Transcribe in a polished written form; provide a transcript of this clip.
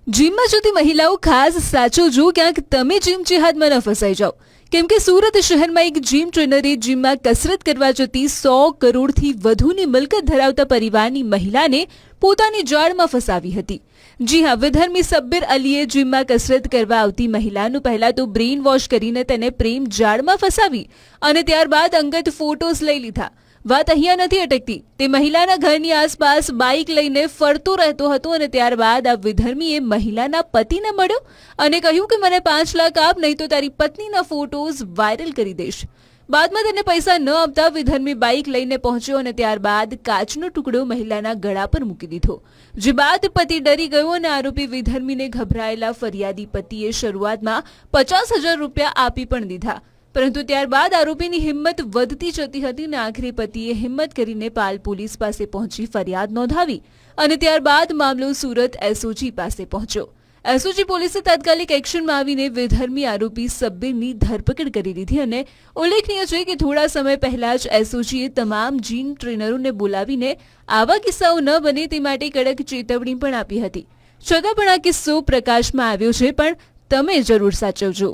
જીમમાં જતી મહિલાઓ ખાસ સાચવજો, ક્યાંક તમે જીમ જેહાદમાં ન ફસાઈ જાઓ. કેમ કે સુરત શહેરમાં એક જીમ ટ્રેનરે જીમમાં કસરત કરવા જતી 100 કરોડથી વધુની મિલકત ધરાવતા પરિવારની મહિલાને પોતાની જાળમાં ફસાવી હતી. જી હા, વિધર્મી સબ્બીર અલીએ જીમમાં કસરત કરવા આવતી મહિલાનું પહેલા તો બ્રેઇન વોશ કરીને તેને પ્રેમ જાળમાં ફસાવી અને ત્યારબાદ અંગત ફોટોઝ લઈ લીધા. વાત અહીંયા નથી અટકતી. તે મહિલાના ઘરની આસપાસ બાઇક લઈને ફરતો રહેતો હતો અને ત્યારબાદ આ વિધર્મીએ મહિલાના પતિને મળ્યો અને કહ્યું કે મને 5 લાખ આપ, નહીં તો તારી પત્નીના ફોટોઝ વાયરલ કરી દઈશ. બાદમાં તેને પૈસા ન આપતા વિધર્મી બાઇક લઈને પહોંચ્યો અને ત્યારબાદ કાચનો ટુકડો મહિલાના ગળા પર મૂકી દીધો. જે બાદ પતિ ડરી ગયો અને આરોપી વિધર્મીને ગભરાયેલા ફરિયાદી પતિએ શરૂઆતમાં 50,000 રૂપિયા આપી પણ દીધા. પરંતુ ત્યારબાદ આરોપીની હિંમત વધતી જતી હતી અને આખરે પતિએ હિંમત કરીને પાલ પોલીસ પાસે પહોંચી ફરિયાદ નોંધાવી અને ત્યારબાદ મામલો સુરત એસઓજી પાસે પહોંચ્યો. એસઓજી પોલીસે તાત્કાલિક એક્શનમાં આવીને વિધર્મી આરોપી સબ્બીરની ધરપકડ કરી લીધી અને ઉલ્લેખનીય છે કે થોડા સમય પહેલા જ એસઓજીએ તમામ જીમ ટ્રેનરોને બોલાવીને આવા કિસ્સાઓ ન બને તે માટે કડક ચેતવણી પણ આપી હતી. છતાં પણ આ કિસ્સો પ્રકાશમાં આવ્યો છે, પણ તમે જરૂર સાચવજો.